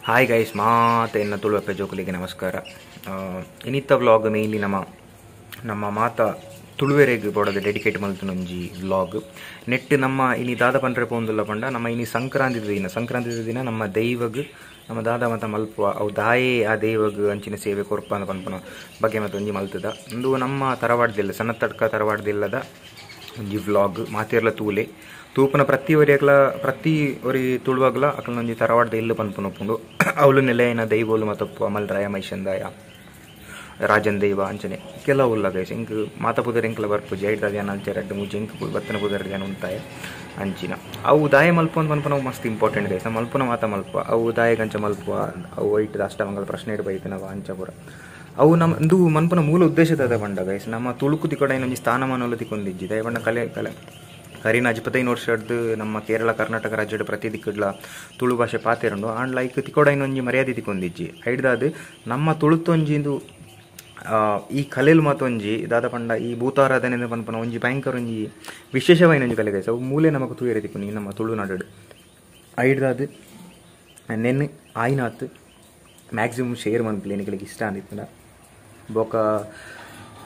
Hi guys ಮಾತೆ ಎನ್ನ ತುಳುವಪ್ಪೆ ಜೋಕುಲಿಗೆ ನಮಸ್ಕಾರ. ಇನ್ನಿತ್ತ ವ್ಲಾಗ್ ಮೇಯ್ನ್ಲಿ ನಮ್ಮ ಮಾತ ತುಳುವೆರೆಗೆ ಬೋಡದೆ ಡೆಡಿಕೇಟ್ ಮಲ್ತುನೊಂಜಿ ವ್ಲಾಗ್. ನೆಟ್ ನಮ್ಮ ಇನಿ ದಾದ ಪಂಡ್ರೆ ಪೋಂದುಲ್ಲ ಪಂಡ ನಮ್ಮ ಇನಿ ಸಂಕ್ರಾಂತಿ ದಿನ ನಮ್ಮ ದೈವಗ್ ನಮ್ಮ ದಾದ ಮತ ಮಲ್ಪುವ ಅವು ದಾಯೆ ಆ ದೈವಗ್ ಅಂಚಿನ ಸೇವೆ ಕೊರ್ಪ ಅಂತ ಪನ್ಪುನ ಬಗ್ಗೆ ಮತ್ತು ಒಂಜಿ ಮಲ್ತದ ಒಂದು ನಮ್ಮ ತರವಾಡ್ದಿಲ್ಲ ಸಣ್ಣ ತಡ್ಕ ತರವಾಡ್ದಿಲ್ಲದ ಒಂಜಿ ವ್ಲಾಗ್ ಮಾತಿರ್ಲ ತೂಪನ ಪ್ರತಿ ಒರಿ ತುಳುವಾಗ್ಲ ಅಕಲ್ನ ಒಂಜಿ ತರವಾಡ್ದ ಇಲ್ಲು ಪನ್ಪುನೊಪ್ಪುಂಡು ಅವಳು ನೆಲೆಯನ ದೈವೋಲು ಮತ್ತೊಪ್ಪು ಮಲ್ರಾಯ ಮೈಷಂದಾಯ ರಾಜನ್ ದೈವ ಅಂಚನೆ ಕೆಲವುಲ್ಲ ಗೈಸ್ ಇಂಕ್ ಮಾತ ಪುದರ್ ಇಂಕ್ಲ ಬರ್ಪುಜಿ ಐಡ್ದ ಧ್ಯಾನ ಅಲ್ಚೆರಡ್ಡು ಮೂಜಿ ಇಂಕ್ ಬತ್ತನ ಪುದರ್ ಧ್ಯಾನ ಉಂತಾಯ ಅಂಚಿನ ಅವು ದಾಯ ಮಲ್ಪು ಅಂತ ಪನ್ಪುನ ಮಸ್ತ್ ಇಂಪಾರ್ಟೆಂಟ್ ಗೈಸ್ ಮಲ್ಪುನ ಮಾತ ಮಲ್ಪುವ ಅವು ದಾಯಗಂಚ ಮಲ್ಪುವ ಅವು ಐಟ್ ಅಷ್ಟಮಂಗಲ ಪ್ರಶ್ನೆ ಇಡ್ ಬೈತನವ ಅಂಚಪುರ ಅವು ನಮ್ಮದು ಮನ್ಪುನ ಮೂಲ ಉದ್ದೇಶದ ಬಂಡ ಗೈಸ್ ನಮ್ಮ ತುಳುಕು ತಿಕ್ಕೊಡ ಇನ್ನೊಂದು ಸ್ಥಾನಮಾನಗಳು ತಿಕ್ಕೊಂಡಿಜ್ಜಿ ದಯಬಣ್ಣ ಕಲೆ ಕರೀನ 25 ವರ್ಷದ್ದು ನಮ್ಮ ಕೇರಳ ಕರ್ನಾಟಕ ರಾಜ್ಯದ ಪ್ರತಿ ದಿಕ್ಕಡ್ಲ ತುಳು ಭಾಷೆ ಪಾತೆರಂಡು ಆಂಡ್ ಲೈಕ್ ತಿಕ್ಕೊಡ ಇನ್ನೊಂಜಿ ಮರ್ಯಾದೆ ತಿಕ್ಕೊಂಡಿಜ್ಜಿ ಐಡ್ದಾದು ನಮ್ಮ ತುಳುತ್ತೊಂಜಿಂದು ಈ ಕಲೆಲು ಮತ್ತೊಂಜಿ ದಾದ ಪಂಡ ಈ ಭೂತಾರಾಧನೆ ಪನ್ಪನ ಒಂಜಿ ಭಯಂಕರ ಒಂಜಿ ವಿಶೇಷವಾಯಿನ ಒಂಜಿ ಕಲೆ ಗೈಸ್ ಅವು ಮೂಲೆ ನಮಕ್ ತೂಯರೆ ತಿಕ್ಕೊಂಡು ನಮ್ಮ ತುಳುನಾಡು ಐಡ್ದಾದು ನೆನ್ನೆ ಆಯ್ನಾತ್ ಮ್ಯಾಕ್ಸಿಮಮ್ ಶೇರ್ ಮನ್ಪಲಿ ನಿಕ್ಲಿಗೆ ಇಷ್ಟ ಅಂದಿತ್ತಲ್ಲ ಬೊಕ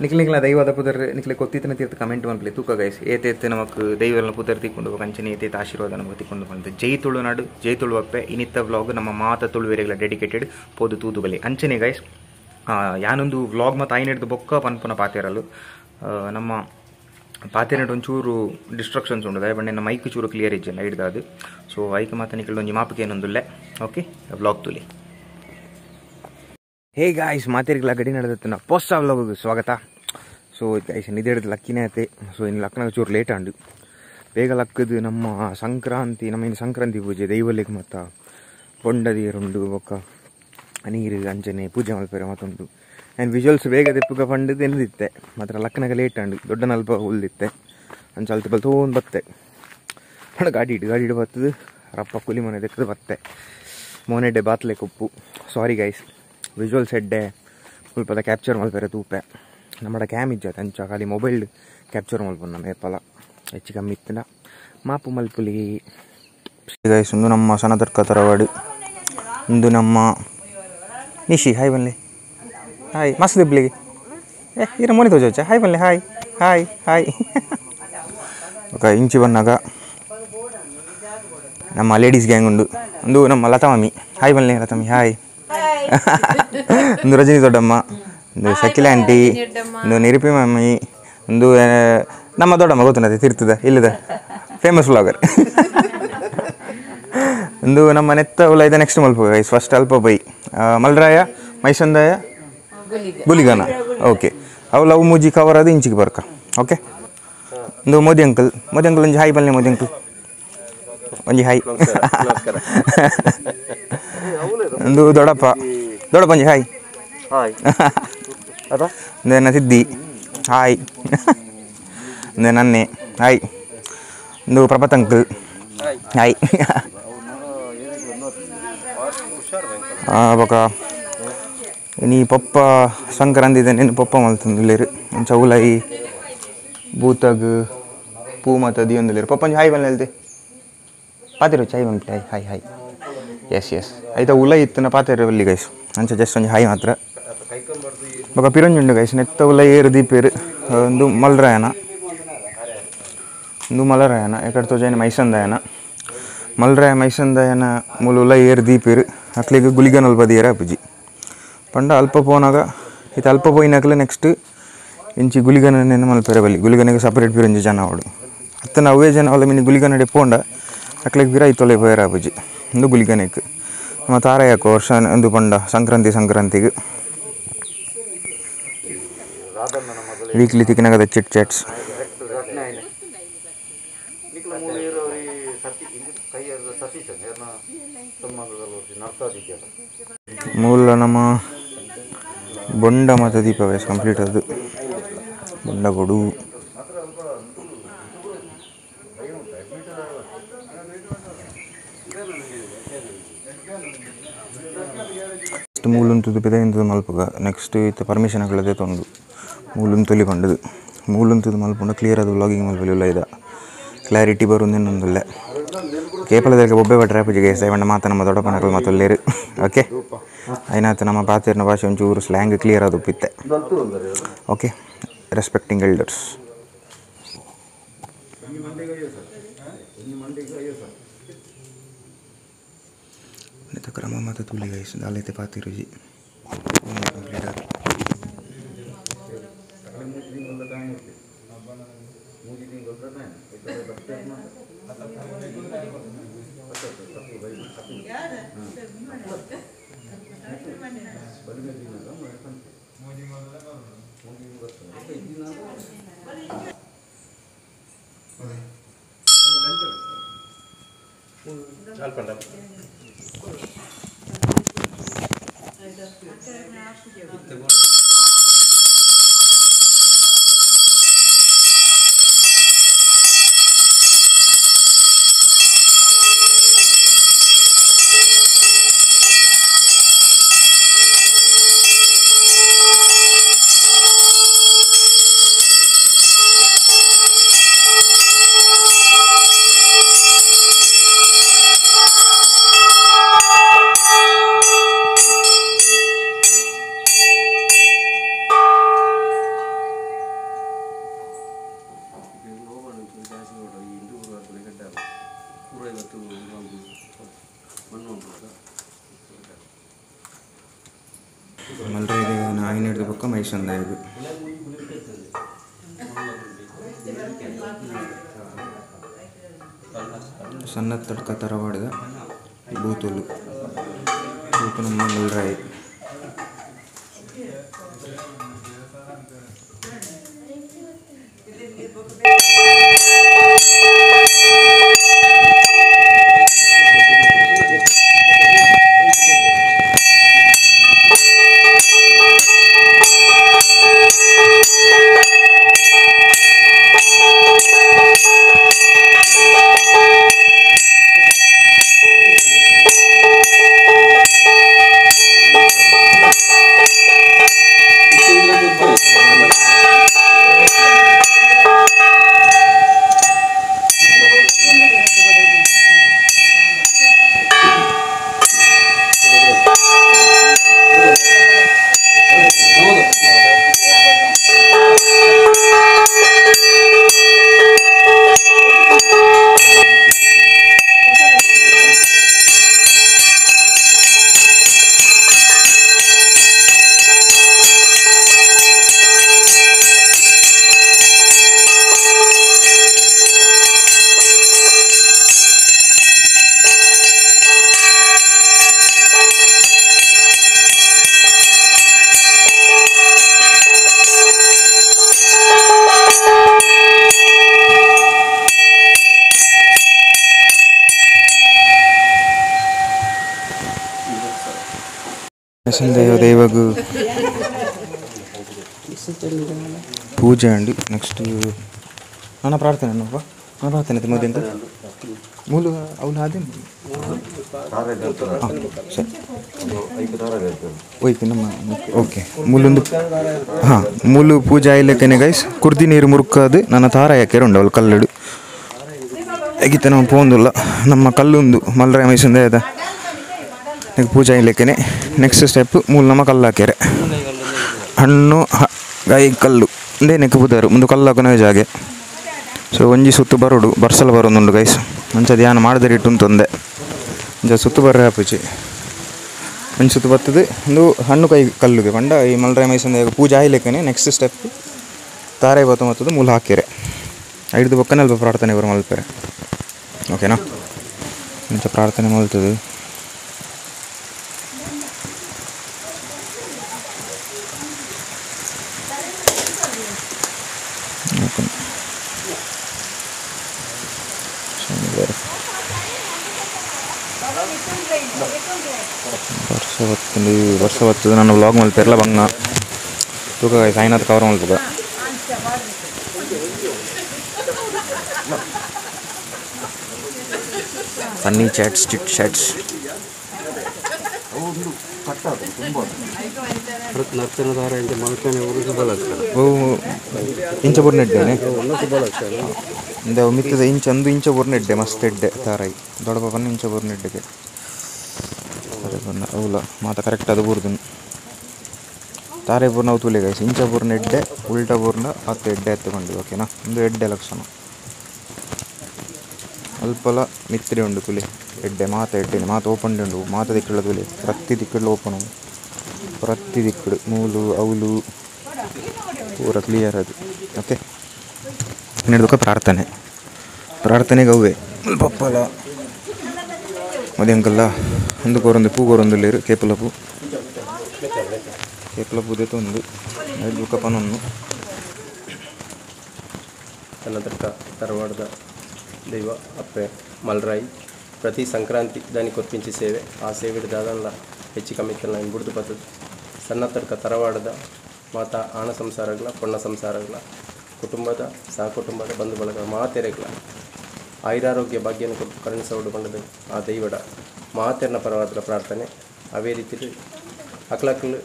ನಿಕ್ಲಿಂಗ್ಲ ದೈವದ ಪುದರ್ ನಿಕ್ಲೆ ಕೊತ್ತಿನ ತೀರ್ಥ ಕಮೆಂಟ್ ಮನ್ಪಲಿ ತೂಕ ಗೈಸ್ ಏತೇತ್ ನಮಕ್ ದೈವನ ಪುದರ್ ತಿಕ್ಕೊಂಡು ಕಂಚನೆ ಏತೇತ್ ಆಶೀರ್ವಾದ ನಮಗೆ ತಿಕ್ಕೊಂಡು ಬಂತು. ಜೈ ತುಳುನಾಡು ಜೈ ತುಳುವಪ್ಪೆ ಇನ್ನಿತ್ತ ವ್ಲಾಗ್ ನಮ್ಮ ಮಾತ ತುಳುವೆರೆಗಳ ಡೆಡಿಕೇಟೆಡ್ ಪೋದು ತೂದು ಬಲಿ ಅಂಚನೆ ಗೈಸ್ ಯಾನೊಂದು ವ್ಲಾಗ್ ಮತ್ತು ಆಯ್ನೆಡ್ದು ಬೊಕ್ಕ ಪನ್ಪುನ ಪಾತೆರಲು ನಮ್ಮ ಪಾತೆರಡು ಒಂಚೂರು ಡಿಸ್ಟ್ರಕ್ಷನ್ಸ್ ಉಂಡು ದಯಬಣ್ಣೆ ನಮ್ಮ ಮೈಕ್ ಚೂರು ಕ್ಲಿಯರ್ ಇಜ್ಜೆ ಹಿಡ್ದಾದು ಸೊ ಐಕ್ ಮಾತ ನಿಕ್ಲು ಒಂಜಿ ಮಾಪಕ್ಕೆ ಏನೊಂದುಲ್ಲೆ ಓಕೆ ವ್ಲಾಗ್ ತುಲಿ. ಹೇ ಗಾಯ್ಸ್ ಮಾತೇರಿಗಳ ಗಡಿ ನಡೆದತ್ತಿನ ಹೊಸ ವ್ಲಾಗ್ ಸ್ವಾಗತ. ಸೊ ಗೈಸ್ ನಿದ್ದೆ ಹಿಡಿದು ಲಕ್ಕಿನೇ ಆಯ್ತೆ. ಸೊ ಇನ್ನು ಲಕ್ನಾಗ ಚೂರು ಲೇಟ್ ಆಂಡು ಬೇಗ ಲಕ್ಕದು ನಮ್ಮ ಸಂಕ್ರಾಂತಿ ನಮ್ಮ ಇನ್ನು ಸಂಕ್ರಾಂತಿ ಪೂಜೆ ದೈವಲಿಗೆ ಮತ್ತು ಬೊಂಡದೀರುಂಡು ಬೊಕ್ಕ ನೀರು ಅಂಚನೆ ಪೂಜೆ ಮಲ್ಪೆರೆ ಮತ್ತೊಂದು ಆ್ಯಂಡ್ ವಿಜುವಲ್ಸ್ ಬೇಗ ತೆಪ್ಪುಗ ಪಂಡದು ಎನ್ದಿತ್ತೆ ಮಾತ್ರ ಲಕ್ಕನಾಗ ಲೇಟ್ ಆಂಡು ದೊಡ್ಡ ನಲ್ಪ ಉಳ್ದಿತ್ತೆ ಅಂಚಲ್ತು ಬಲ್ ತೊಗೊಂಡು ಬತ್ತೆ ಗಾಡಿ ಇಡು ಬರ್ತದು ರಪ್ಪ ಕುಲಿ ಮನೆ ತೆಕ್ಕದು ಬತ್ತೆ ಮೋನೆಡ್ಡೆ ಬಾತ್ಲೆ ಕೊಪ್ಪು ಸಾರಿ ಗೈಸ್ ವಿಜುವಲ್ಸ್ ಎಡ್ಡೆ ಸ್ವಲ್ಪದ ಕ್ಯಾಪ್ಚರ್ ಮಲ್ಪೆರೆ ತೂಪೆ ನಮ್ಮ ಕ್ಯಾಮ್ ಇಜ್ಜತ್ ಅಂಚ ಖಾಲಿ ಮೊಬೈಲ್ ಕ್ಯಾಪ್ಚರ್ ಮಲ್ಪೊಂಡು ನಮ್ಮ ಏಪಲ ಹೆಚ್ಚು ಕಮ್ಮಿ ಇತ್ತಿನ ಮಾಪು ಮಲ್ಪುಲಿ ಗೈಸ್. ಒಂದು ನಮ್ಮ ಸಣ್ಣ ತರ್ಕ ತರವಾಡು ಒಂದು ನಮ್ಮ ನಿಶಿ ಹಾಯ್ ಬನ್ನಿ ಹಾಯ್ ಮಸ್ತ್ ದಿಬ್ಲಿಗೆ ಇರ ಮೋನಿ ತೋಜ ಹಾಯ್ ಬನ್ನಿ ಹಾಯ್ ಹಾಯ್ ಹಾಯ್ ಓಕೆ ಇಂಚಿ ಬಂದಾಗ ನಮ್ಮ ಲೇಡೀಸ್ ಗ್ಯಾಂಗ್ ಉಂಡು ಒಂದು ನಮ್ಮ ಲತಾ ಮಮ್ಮಿ ಹಾಯ್ ಬನ್ನಿ ಲತಾ ಮಮ್ಮಿ ಹಾಯ್ ಒಂದು ರಜನಿ ದೊಡ್ಡಮ್ಮ ಒಂದು ಶಕಿಲ ಆಂಟಿ ಒಂದು ನಿರುಪಿ ಮಮ್ಮಿ ಒಂದು ನಮ್ಮ ದೊಡ್ಡಮ್ಮ ಗೊತ್ತುನದೆ ತಿರ್ತದ ಇಲ್ಲದ ಫೇಮಸ್ ವ್ಲಾಗರ್ ಒಂದು ನಮ್ಮ ನೆತ್ತ ಉಲ ಇದೆ ನೆಕ್ಸ್ಟ್ ಮಲ್ಪ ಗೈಸ್ ಫಸ್ಟ್ ಅಲ್ಪ ಬೈ ಮಲ್ರಾಯ ಮೈಸಂದಾಯ ಗುಲಿಗಾನ ಓಕೆ ಅವು ಅವು ಮೂಜಿ ಕವರ್ ಅದು ಇಂಚಿಗೆ ಬರ್ಕ ಓಕೆ. ಒಂದು ಮೋದಿ ಅಂಕಲ್ ಒಂಜಿ ಹಾಯ್ ಬನ್ನಿ ಮೋದಿ ಅಂಕಲ್ ಒಂಜಿ ಹಾಯ್ ಒಂದು ದೊಡ್ಡಪ್ಪ ಒಂಜಿ ಹಾಯ್ ಒಂದು ಸಿದ್ದಿ ಹಾಯ್ ಒಂದು ನನ್ನೆ ಹಾಯ್ ಒಂದು ಪ್ರಭತ್ ಅಂಕಲ್ ಹಾಯ್ ಬೊಕ ನೀ ಪಪ್ಪ ಸಂಕ್ರಾಂತಿ ನೆನು ಪಪ್ಪ ಮಲ್ತೊಂದುಲ್ಲೆರ್ ಅಂಚ ಉಲೈ ಬೂತಗ್ ಪೂ ಮತ್ತು ದಿಯೊಂದುಲ್ಲೆರ್ ಪಪ್ಪಂಜಿ ಹಾಯ್ ಬನ್ನಿ ಹೇಳ್ತೆ ಪಾತಿರೋ ಚಾಯ್ ಬಂದ್ಬಿಟ್ಟೆ ಹಾಯ್ ಹಾಯ್ ಎಸ್ ಆಯ್ತಾ ಉಲ ಇತ್ತನ ಪಾತೆರ ಬಲ್ಲಿ ಗೈಸ್ ಅಂಚ ಜಸ್ಟ್ ಒಂಜಿ ಹಾಯ್ ಮಾತ್ರ ಬೊಕ ಪಿರಂಜುಂಡು ಗೈಸ್ ನೆತ್ತ ಉಲ ಏರು ದೀಪೇರು ಒಂದು ಮಲ್ರಾಯನ ಎಕಡೆ ತೋಜಾಯನ ಮೈಸಂದಾಯನ ಮಲ್ರಾಯ ಮೈಸಂದಾಯನ ಮೂಲ ಉಲ ಏರು ದೀಪೇರು ಅಕ್ಲಿಗೆ ಗುಲಿಗನ್ ಅಲ್ಪ ದಿಯರ ಅಪ್ಪುಜಿ ಪಂಡ ಅಲ್ಪ ಪೋನಾಗ ಇದು ಅಲ್ಪ ಪೋಯಿನಾಕಲೆ ನೆಕ್ಸ್ಟ್ ಇಂಚಿ ಗುಲಿಗನ ಮಲ್ಪೆರೆ ಬಲ್ಲಿ ಗುಲಿಗನಿಗೆ ಸಪ್ರೇಟ್ ಪಿರಂಜಿ ಜನ ಅವಡು ಅತ್ತನ ಅವೇ ಜನ ಅವಳ ಮಿನಿ ಗುಲಿಗನಡೆ ಪೋಂಡ ಅಕ್ಲಿಗೆ ಪಿರ ಐತೊಲೆ ಪೋಯರ ಅಪ್ಪುಜಿ ಒಂದು ಗುಲಿಗನಕ್ಕೆ ನಮ್ಮ ತಾರಯ್ಯಕ್ಕ ವರ್ಷ ಒಂದು ಪಂಡ ಸಂಕ್ರಾಂತಿಗೆ ವೀಕ್ಲಿ ತಿಕ್ಕಿನಾಗದ ಚಿಟ್ ಚಾಟ್ಸ್ ಮೂಲ ನಮ್ಮ ಬೊಂಡ ಮತ್ತು ದೀಪ ವಯಸ್ಸು ಕಂಪ್ಲೀಟ್ ಅದು ಬೊಂಡ ಕೊಡು ಮೂಲುಂತುದು ಪೆದೆಂತದು ಮಲ್ಪಗ ನೆಕ್ಸ್ಟ್ ಇತ್ತು ಪರ್ಮಿಷನ್ ಹಾಕಲದೆ ತೊಂದು ಮೂಲುನ್ ತೊಲಿ ಪಂಡದು ಮೂಲುಂತುದು ಮಲ್ಪುಂಡ ಕ್ಲಿಯರ್ ಅದು ವ್ಲಾಗಿಂಗ್ ಮಲ್ಪಲಿ ಇಲ್ಲ ಕ್ಲಾರಿಟಿ ಬರೋದೇನೊಂದಿಲ್ಲ ಕೇಪಲದಲ್ಲಿ ಒಬ್ಬೆ ಬಟ್ರೆ ಪೂಜೆಗೆ ಸೇವಣ್ಣ ಮಾತ ನಮ್ಮ ದೊಡ್ಡಪ್ಪನಗಳು ಮತ್ತೊಲ್ಲೇರು ಓಕೆ അതിനകത്ത് ನಮ್ಮ ಪಾತಿರ್ನ ಭಾಷೆ ಒಂಚೂರು ಸ್ಲ್ಯಾಂಗ್ ಕ್ಲಿಯರ್ ಅದು ಉಪ್ಪಿತ್ತೆ ಓಕೆ ರೆಸ್ಪೆಕ್ಟಿಂಗ್ ಎಲ್ಡರ್ಸ್ ಕ್ರಮ ಮತ್ತು ತುಳಿ ಗೈಸ್ ಅಲ್ಲೈತೆ ಪಾತಿರುಜಿ ಕಂಪ್ಲೀಟ್ ಆಗಿ ಮಲ್ರೆ ನಾಯಿನ ಹಿಡಿದ ಪಕ್ಕ ಮೈಸಂದ ಇದು ಸಣ್ಣ ತಡ್ಕ ತರವಾಡಿದ ಬೂತುಲು ಬೂತು ನಮ್ಮ ಮಲ್ರಾಯಿ సందేహ దేవగు పూజ అండి నెక్స్ట్ ನನ್ನ ಪ್ರಾರ್ಥನೆ ನನ್ನ ಪ್ರಾರ್ಥನೆ ಮೋದಿ ಅಂತ ಮೂಲ ಅವನು ಅದೇ ಸರಿ ಓಯ್ತು ನಮ್ಮ ಓಕೆ ಮೂಲೊಂದು ಹಾಂ ಮೂಲು ಪೂಜೆ ಇಲ್ಲಕ್ಕೇನೆ ಗೈಸ್ ಕುರ್ದಿ ನೀರು ಮುರುಕದು ನನ್ನ ತಾರಾಯಕ್ಕೆ ಉಂಡು ಅವಳು ಕಲ್ಲಡು ಹೇಗಿತ್ತೆ ನಾವು ಪೋಂದಿಲ್ಲ ನಮ್ಮ ಕಲ್ಲುಂದು ಮಲ್ರಾಯ ಮೈಸಂದೇ ಅದ ಪೂಜೆ ಇಲ್ಲಕ್ಕೇನೆ ನೆಕ್ಸ್ಟ್ ಸ್ಟೆಪ್ ಮೂಲ ನಮ್ಮ ಕಲ್ಲು ಹಾಕ್ಯಾರೆ ಹಣ್ಣು ಗಾಯಿ ಕಲ್ಲು ಇಂದೇ ನೆಕ್ ಬುದಾರು ಮುಂದೆ ಕಲ್ಲು ಹಾಕೋನೇ ಜಾಗೆ ಸೊ ಒಂಜಿ ಸುತ್ತು ಬರೋಡು ಬರ್ಸಲು ಬರೋದುಂಡು ಗೈಸ್ ಮಂಚ ಧ್ಯಾನ ಮಾಡಿದ್ರೆ ಇಟ್ಟುಂತಂದೆ ಇಂಚ ಸುತ್ತು ಬರ್ರೆ ಹಾಪಿಚಿ ಒಂಜಿ ಸುತ್ತು ಬರ್ತದೆ ಒಂದು ಹಣ್ಣು ಕೈ ಕಲ್ಲುಗೆ ಪಂಡ ಈ ಮಲ್ರಾಯ ಮೈಸಂದ ಪೂಜೆ ಆಯ್ಲಿಕ್ಕೇನೆ ನೆಕ್ಸ್ಟ್ ಸ್ಟೆಪ್ ತಾರೆ ಬತ್ತು ಮತ್ತದು ಮೂಲ ಹಾಕ್ಯಾರೆ ಐದು ಪಕ್ಕನೇ ಅಲ್ಪ ಪ್ರಾರ್ಥನೆ ಬರೋ ಮಲ್ಪೇರೆ ಓಕೆನಾ ಇಂಚ ಪ್ರಾರ್ಥನೆ ಮಲ್ತದೆ ವರ್ಷ ಬರ್ತದೆ ನಾನು ವ್ಲಾಗ್ ಮಲ್ಪೇರಲ್ಲ ಬಂಗ ತೂಕ ಸಾಯಿನಾಥ್ ಕವರ್ ಮಲ್ಪಗ ಫನ್ನಿ ಚಾಟ್ಸ್ ಚಿಟ್ ಚಾಟ್ಸ್ ಒಂದು ಕಟ್ಟಾದ ತುಂಬ ನರ್ತನ ದಾರ ಇಂಚ ಮಲ್ಕನೆ ಉರುಸು ಬಲಗ್ತದೆ ಓ ಇಂಚ ಬುರ್ನೆಡ್ಡೆನೆ ಒನ್ನಸು ಬಲಗ್ತದೆ ಇಂದ ಮಿತ್ತದ ಇಂಚ ಒಂದು ಇಂಚ ಬುರ್ನೆಡ್ಡೆ ಮಸ್ತ್ ಎಡ್ಡೆ ತಾರಾಯಿ ದೊಡ್ಡ ಪನ್ನ ಇಂಚ ಬುರ್ನೆಡ್ಡೆಗೆ ಅವಲ ಮಾತ ಕರೆಕ್ಟ್ ಅದು ಬುರ್ದು ತಾರೆ ಪೂರ್ಣ ಅವು ತುಲೆ ಗೈಸ್ ಇಂಚ ಪೂರ್ಣ ಎಡ್ಡೆ ಉಲ್ಟಾ ಪೂರ್ಣ ಹತ್ತು ಎಡ್ಡೆ ಎತ್ತುಕೊಂಡು ಓಕೆನಾ ಒಂದು ಎಡ್ಡೆ ಲಕ್ಷಣ ಅಲ್ಪಲ ಮಿತ್ರಿ ಉಂಡು ತುಲೆ ಎಡ್ಡೆ ಮಾತ ಎಡ್ಡೆನೆ ಮಾತ ಓಪನ್ ಉಂಡು ಮಾತ ದಿಕ್ಕಳ ತುಲೆ ಪ್ರತಿ ದಿಕ್ಕಳು ಓಪನ್ ಉಂಡು ಪ್ರತಿ ದಿಕ್ಕಳು ಮೂಲು ಅವಲು ಪೂರ ಕ್ಲಿಯರ್ ಅದು ಓಕೆ ಹಿಡಿದಕ್ಕೆ ಪ್ರಾರ್ಥನೆಗೆ ಅವೇ ಪಪ್ಪಲ ಮದ್ಯಂಕಲ್ಲ ಒಂದು ಕೋರೊಂದು ಪೂ ಕೋರೊಂದುಲ್ಲೇರು ಕೇಪಲ ಪೂದೆ ತಂದು ಐದು ಕಪನನ್ನು ಕನ್ನಡಕ ತರವಾಡದ ದೈವ ಅಪ್ಪೆ ಮಲ್ರಾಯಿ ಪ್ರತಿ ಸಂಕ್ರಾಂತಿ దానికి కొర్పించి సేవే ఆ సేవిడి దాదాల ಹೆಚ್ಚು ಕಮ್ಮಿತ್ತಲ್ಲ ಇನ್ನು ಬಿಡ್ದು ಬರ್ತದೆ ಸಣ್ಣ ತರ್ಕ ತರವಾಡದ ಮಾತ ಆಣ ಸಂಸಾರಗಳ ಪೊಣ್ಣ ಸಂಸಾರಗಳ ಕುಟುಂಬದ ಸಹಕುಟುಂಬದ ಬಂಧು ಬಳಗದ ಮಾತೆರೆಗಳ ಆಯುರಾರೋಗ್ಯ ಭಾಗ್ಯನ ಕರುಣಿಸೋಡು ಬಂದದು ಆ ದೈವಡ ಮಾತೆರ್ನ ಪರವಾದ ಪ್ರಾರ್ಥನೆ ಅವೇ ರೀತಿ ಅಕ್ಲಕ್ಕಲು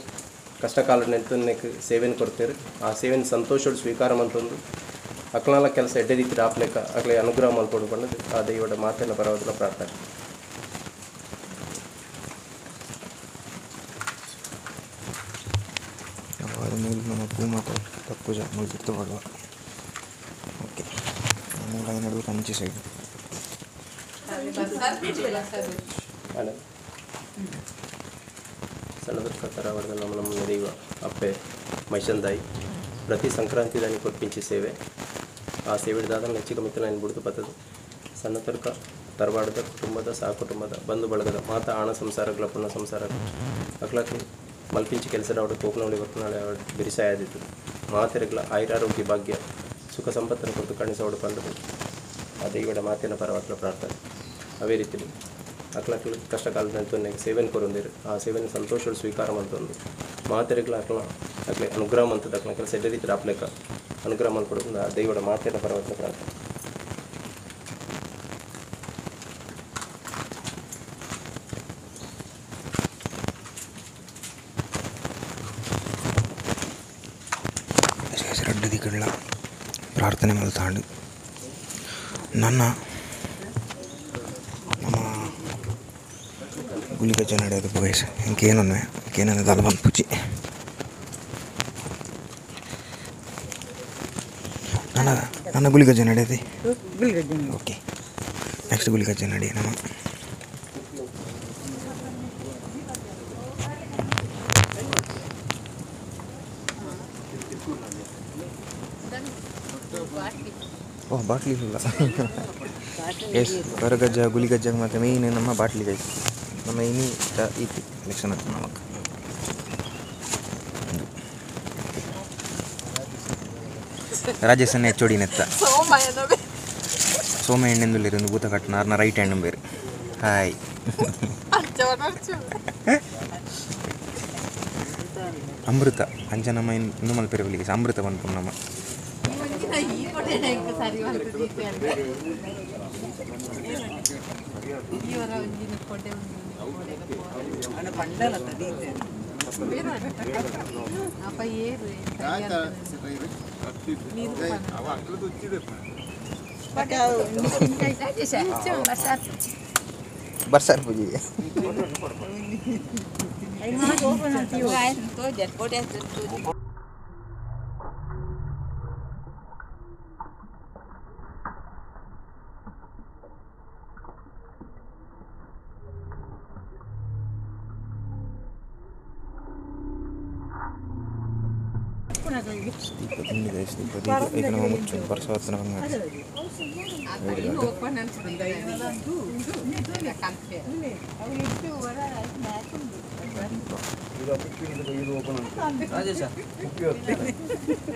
ಕಷ್ಟಕಾಲ ನೆಂತನಕ್ಕೆ ಸೇವೆಯನ್ನು ಕೊಡ್ತೇವೆ ಆ ಸೇವೆಯನ್ನು ಸಂತೋಷೋಡು ಸ್ವೀಕಾರ ಮಂತಂದು ಅಕ್ಲನ ಕೆಲಸ ಎಡ್ಡೆ ರೀತಿ ಆಪ್ಲೆಕ್ಕ ಅಕ್ಲೆ ಅನುಗ್ರಹ ಮಲ್ಕೊಂಡು ಬಂದದ್ದು ಆ ದೈವಡ ಮಾತೆರ್ನ ಪರವಾದ ಪ್ರಾರ್ಥನೆ ನಮ್ಮ ಪೂ ಮಾತ್ರ ತಪ್ಪು ಮುಗಿರ್ತವಲ್ವ ಓಕೆ ಮೂಲ ಏನಾದ್ರು ಕಂಚಿ ಸೈಡ್ ಸಣ್ಣದರ್ಕ ತರವಾಡದ ನಮ್ಮ ದೈವ ಅಪ್ಪೆ ಮೈಸಂದಾಯಿ ಪ್ರತಿ ಸಂಕ್ರಾಂತಿ దానికి ಕೊರ್పించి ಸೇವೆ ಆ ಸೇವೆಡ ದಾದ ಹೆಚ್ಚಿಗೆ ಮಿತ್ರ ನಾನು ಬಿಡ್ದು ಬರ್ತದೆ ಸಣ್ಣ ತರ್ಕ ತರವಾಡದ ಕುಟುಂಬದ ಸಹಕುಟುಂಬದ ಬಂಧು ಬಳಗದ ಮಾತ ಆಣ ಸಂಸಾರಗಳ ಪುಣ್ಣ ಸಂಸಾರ ಅಕ್ಲಕ್ಕೆ ಮಲ್ಪಿಂಚಿ ಕೆಲಸದ ಅವಳು ಕೋಪನವಳಿ ಹೊತ್ತನಾಳೆ ಅವಳು ಬಿರಿಸಾಯದಿತ್ತು ಮಾತೆರೆಗಳ ಆಯುರಾರೋಗ್ಯ ಭಾಗ್ಯ ಸುಖ ಸಂಪತ್ತನ್ನು ಕೊಟ್ಟು ಕಾಣಿಸೋಡು ಕಂಡದು ಆ ದೈವದ ಮಾತಿನ ಪರವಾದ ಪ್ರಾರ್ಥನೆ ಅವೇ ರೀತಿ ಅಕ್ಲಕ್ಕಲು ಕಷ್ಟಕಾಲದಂತೂ ಸೇವೆಯನ್ನು ಕೊರೊಂದಿರು ಆ ಸೇವೆಯನ್ನು ಸಂತೋಷಗಳು ಸ್ವೀಕಾರ ಮಂತಂದು ಮಾತೆರೆಗಳ ಅಕ್ಲೆ ಅನುಗ್ರಹ ಮಂತದ ಅಕ್ಲ ಕೆಲಸ ಎಡ್ಡೆ ರೀತಿ ಆಪ್ಲೆಕ್ಕ ಅನುಗ್ರಹ ಮಾಡ್ಕೊಡೋದು ಆ ದೈವದ ಮಾತಿನ ಪರವಾದ ಪ್ರಾರ್ಥನೆ ಎರಡು ದಿಕ್ಕಳ ಪ್ರಾರ್ಥನೆ ಮಲ್ತಾಂಡು ನಮ್ಮ ಗುಳಿಗಜ್ಜ ನಡೆಯೋದು ವಯಸ್ಸು ಇಂಕೇನನ್ನ ದಲ ಬಂದು ಪೂಜಿ ನನ್ನ ಗುಳಿಗಜ್ಜ ನಡೆಯೋದು ಓಕೆ ನೆಕ್ಸ್ಟ್ ಗುಳಿಗಜ್ಜ ನಡೆಯ ನಮ್ಮ ಓಹ್ ಬಾಟ್ಲಿ ಇಲ್ಲ ಎಸ್ ಕರಗಜ್ಜ ಗುಳಿಗಜ್ಜ ಮತ್ತು ಮೇಯ್ನ್ ನಮ್ಮ ಬಾಟ್ಲಿ ಗೈಸ್ ನಮ್ಮ ಇನಿ ಈತಿ ಎಲೆಕ್ಷನ್ ಅದು ನಮಗೆ ರಾಜೇಶನ್ನ ಹೆಚ್ಚೋಡಿ ನೆತ್ತ ಸೋಮ ಎಣ್ಣೆಂದುಲ್ಲಿರು ಒಂದು ಭೂತ ಕಟ್ಟನ ಅರ್ನ ರೈಟ್ ಹ್ಯಾಂಡ್ ಬೇರೆ ಹಾಯ್ ಅಮೃತ ಅಂಜನಮ್ಮ ಇನ್ನು ಮಲ್ಪೆರೆ ಬಲಿಗೆ ಅಮೃತ ಬಂದ್ಕೊಂಡು ನಮ್ಮ ಬರ್ಸಾರ್ ಪೂಜೆಗೆ ಈಗ ನಮ್ಮ ಮುಚ್ಚು ಬರ್ಸವತ್ತನ